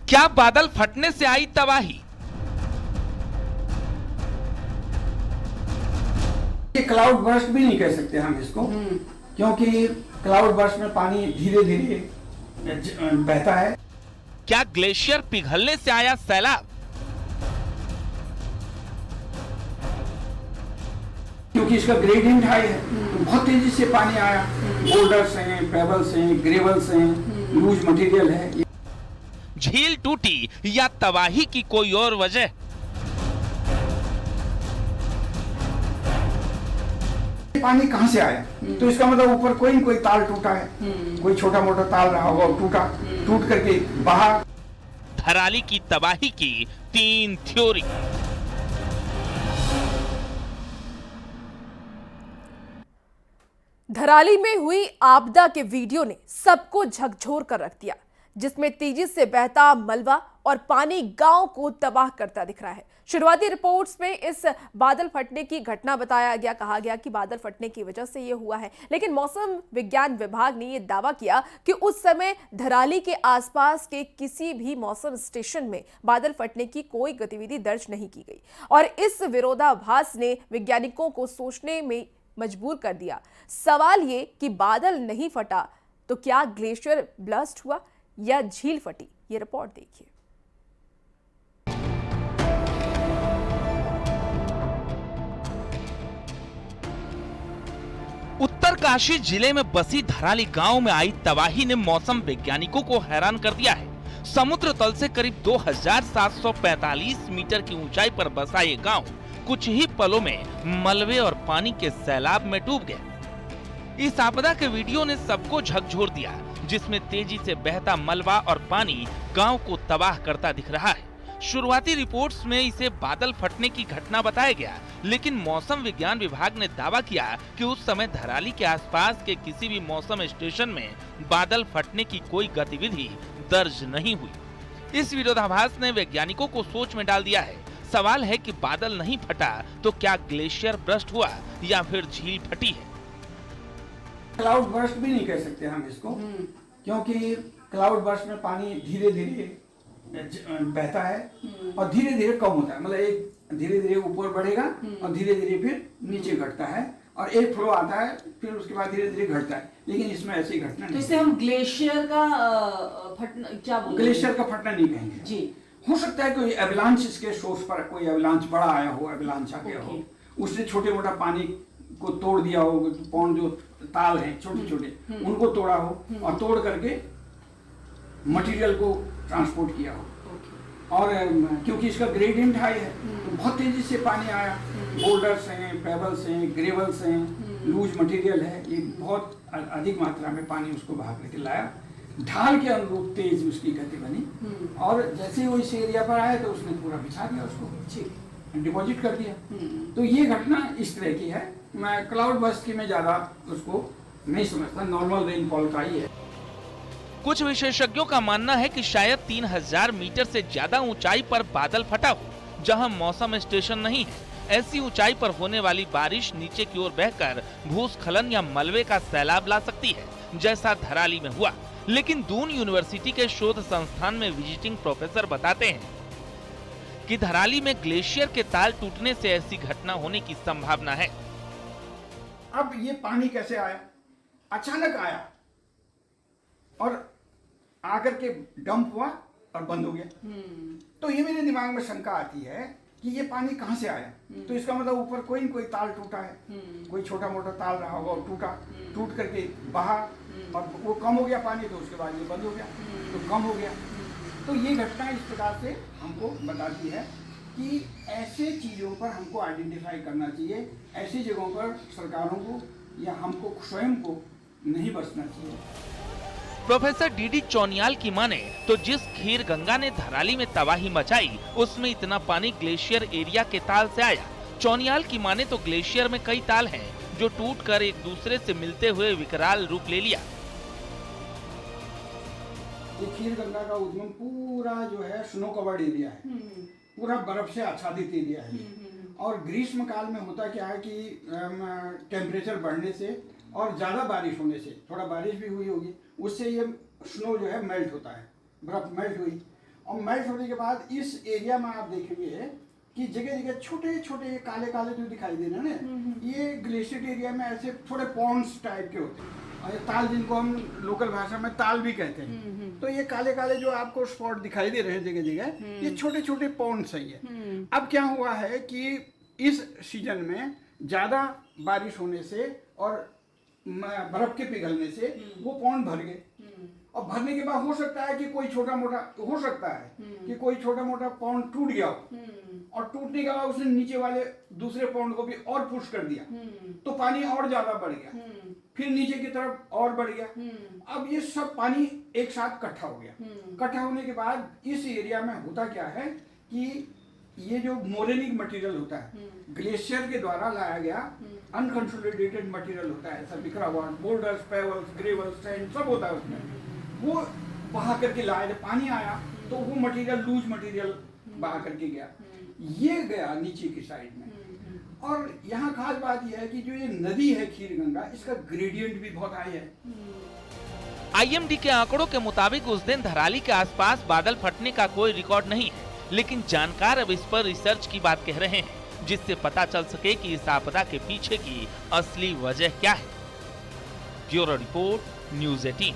क्या बादल फटने से आई तबाही? ये क्लाउड बर्स्ट भी नहीं कह सकते हम इसको, क्योंकि क्लाउड बर्स्ट में पानी धीरे धीरे बहता है। क्या ग्लेशियर पिघलने से आया सैलाब? क्योंकि इसका ग्रेडियंट हाई है, तो बहुत तेजी से पानी आया। बोल्डर्स हैं, पेबल्स हैं, ग्रेवल्स हैं, लूज मटेरियल है। झील टूटी या तबाही की कोई और वजह? पानी कहां से आया? तो इसका मतलब ऊपर कोई न कोई ताल टूटा है, कोई छोटा मोटा ताल रहा होगा, टूटा, टूट करके बहा। धराली की तबाही की 3 थ्योरी। धराली में हुई आपदा के वीडियो ने सबको झकझोर कर रख दिया, जिसमें तेजी से बहता मलबा और पानी गांव को तबाह करता दिख रहा है। शुरुआती रिपोर्ट्स में इस बादल फटने की घटना बताया गया, कहा गया कि बादल फटने की वजह से ये हुआ है, लेकिन मौसम विज्ञान विभाग ने यह दावा किया कि उस समय धराली के आसपास के किसी भी मौसम स्टेशन में बादल फटने की कोई गतिविधि दर्ज नहीं की गई। और इस विरोधाभास ने वैज्ञानिकों को सोचने में मजबूर कर दिया। सवाल ये कि बादल नहीं फटा तो क्या ग्लेशियर ब्लास्ट हुआ या झील फटी? ये रिपोर्ट देखिए। उत्तरकाशी जिले में बसी धराली गांव में आई तबाही ने मौसम वैज्ञानिकों को हैरान कर दिया है। समुद्र तल से करीब 2745 मीटर की ऊंचाई पर बसा ये गांव कुछ ही पलों में मलबे और पानी के सैलाब में डूब गया। इस आपदा के वीडियो ने सबको झकझोर दिया, जिसमें तेजी से बहता मलबा और पानी गांव को तबाह करता दिख रहा है। शुरुआती रिपोर्ट्स में इसे बादल फटने की घटना बताया गया, लेकिन मौसम विज्ञान विभाग ने दावा किया कि उस समय धराली के आसपास के किसी भी मौसम स्टेशन में बादल फटने की कोई गतिविधि दर्ज नहीं हुई। इस विरोधाभास ने वैज्ञानिकों को सोच में डाल दिया है। सवाल है कि बादल नहीं फटा तो क्या ग्लेशियर बर्स्ट हुआ या फिर झील फटी है? क्लाउड बर्स्ट भी नहीं कह सकते हम इसको, क्योंकि क्लाउड बर्स्ट में पानी धीरे धीरे बहता है और धीरे धीरे कम होता है। मतलब एक धीरे धीरे ऊपर बढ़ेगा और धीरे धीरे फिर नीचे घटता है, और एक फ्लो आता है, फिर उसके बाद धीरे धीरे घटता है। लेकिन इसमें ऐसी घटना नहीं। तो इसे हम ग्लेशियर का फटना क्या बोलते हैं? ग्लेशियर का फटना नहीं कहेंगे जी। हो सकता है कोई एवलांच इसके सोर्स पर कोई एवलांच बड़ा आया हो, एवलांच आ गया हो, उसने छोटे मोटा पानी को तोड़ दिया हो। पौंड जो ताल हैं छोटे छोटे, उनको तोड़ा हो और तोड़ करके मटेरियल को ट्रांसपोर्ट किया हो। और क्योंकि इसका ग्रेडियंट हाई है, तो बहुत तेजी से पानी आया। बोल्डर्स हैं, पेबल्स हैं, ग्रेवल्स हैं, लूज मटेरियल है, ये बहुत अधिक मात्रा में पानी उसको बहा करके लाया। ढाल के अनुरूप तेज उसकी गति बनी, और जैसे ही वो इस एरिया पर आया तो उसने पूरा बिछा दिया, उसको डिपॉजिट कर दिया। तो ये घटना इस तरह की है। मैं क्लाउड बर्स्ट की मैं ज्यादा उसको नहीं समझता, नॉर्मल रेनफॉल का ही है। कुछ विशेषज्ञों का मानना है कि शायद 3000 मीटर से ज्यादा ऊंचाई पर बादल फटा हो, जहां मौसम स्टेशन नहीं है। ऐसी ऊंचाई पर होने वाली बारिश नीचे की ओर बहकर भूस्खलन या मलबे का सैलाब ला सकती है, जैसा धराली में हुआ। लेकिन दून यूनिवर्सिटी के शोध संस्थान में विजिटिंग प्रोफेसर बताते हैं कि धराली में ग्लेशियर के ताल टूटने से ऐसी घटना होने की संभावना है। अब ये पानी कैसे आया? अचानक आया और आकर के डंप हुआ और बंद हो गया। तो ये मेरे दिमाग में शंका आती है कि ये पानी कहां से आया? तो इसका मतलब ऊपर कोई न कोई ताल टूटा है, कोई छोटा मोटा ताल रहा होगा, टूटा, टूट करके बहा और वो कम हो गया पानी, तो उसके बाद ये बंद हो गया, तो कम हो गया। तो ये घटना इस प्रकार से हमको बताती है कि ऐसे चीज़ों पर हमको आइडेंटिफाई करना चाहिए। ऐसी जगहों पर सरकारों को या हमको स्वयं को नहीं बचना चाहिए। प्रोफेसर डीडी चौनियाल की माने तो जिस खीर गंगा ने धराली में तबाही मचाई, उसमें इतना पानी ग्लेशियर एरिया के ताल से आया। चौनियाल की माने तो ग्लेशियर में कई ताल हैं जो टूटकर एक दूसरे से मिलते हुए विकराल रूप ले लिया। ये खीर गंगा का उद्गम पूरा जो है स्नो कवर्ड एरिया है, पूरा बर्फ से आच्छादित एरिया है। और ग्रीष्म काल में होता क्या है कि टेम्परेचर बढ़ने से और ज़्यादा बारिश होने से, थोड़ा बारिश भी हुई होगी, उससे ये स्नो जो है मेल्ट होता है, बर्फ मेल्ट हुई और मेल्ट होने के बाद इस एरिया में आप देखेंगे कि जगह जगह छोटे छोटे ये काले काले जो दिखाई दे रहे हैं ना, ये ग्लेशियर एरिया में ऐसे थोड़े पॉन्ड्स टाइप के होते हैं, और ये ताल जिनको हम लोकल भाषा में ताल भी कहते हैं। तो ये काले काले जो आपको स्पॉट दिखाई दे रहे हैं जगह जगह, ये छोटे छोटे पॉन्ड्स है ये। अब क्या हुआ है कि इस सीजन में ज्यादा बारिश होने से और बर्फ के पिघलने से वो पॉन्ड भर गए, और भरने के बाद हो सकता है कि कोई छोटा मोटा हो सकता है कि कोई छोटा मोटा पॉन्ड टूट गया हो, और टूटने के बाद उसने नीचे वाले दूसरे पॉन्ड को भी और पुश कर दिया, तो पानी और ज्यादा बढ़ गया, फिर नीचे की तरफ और बढ़ गया। अब ये सब पानी एक साथ इकट्ठा हो गया। इकट्ठा होने के बाद इस एरिया में होता क्या है कि ये जो मोरेनिक मटेरियल होता है, ग्लेशियर के द्वारा लाया गया अनकंसोलिडेटेड मटेरियल होता है, सब बिखरा हुआ, बोल्डर्स, पेबल्स, ग्रेवल्स, सैंड सब होता है उसमें, वो बहा करके लाया। जब पानी आया तो वो मटेरियल लूज मटेरियल बहा करके गया, ये गया नीचे की साइड में। और यहाँ खास बात यह है कि जो ये नदी है खीर गंगा, इसका ग्रेडियंट भी बहुत हाई है। आईएमडी के आंकड़ों के मुताबिक उस दिन धराली के आसपास बादल फटने का कोई रिकॉर्ड नहीं है, लेकिन जानकार अब इस पर रिसर्च की बात कह रहे हैं, जिससे पता चल सके कि इस आपदा के पीछे की असली वजह क्या है। Bureau report, news 18।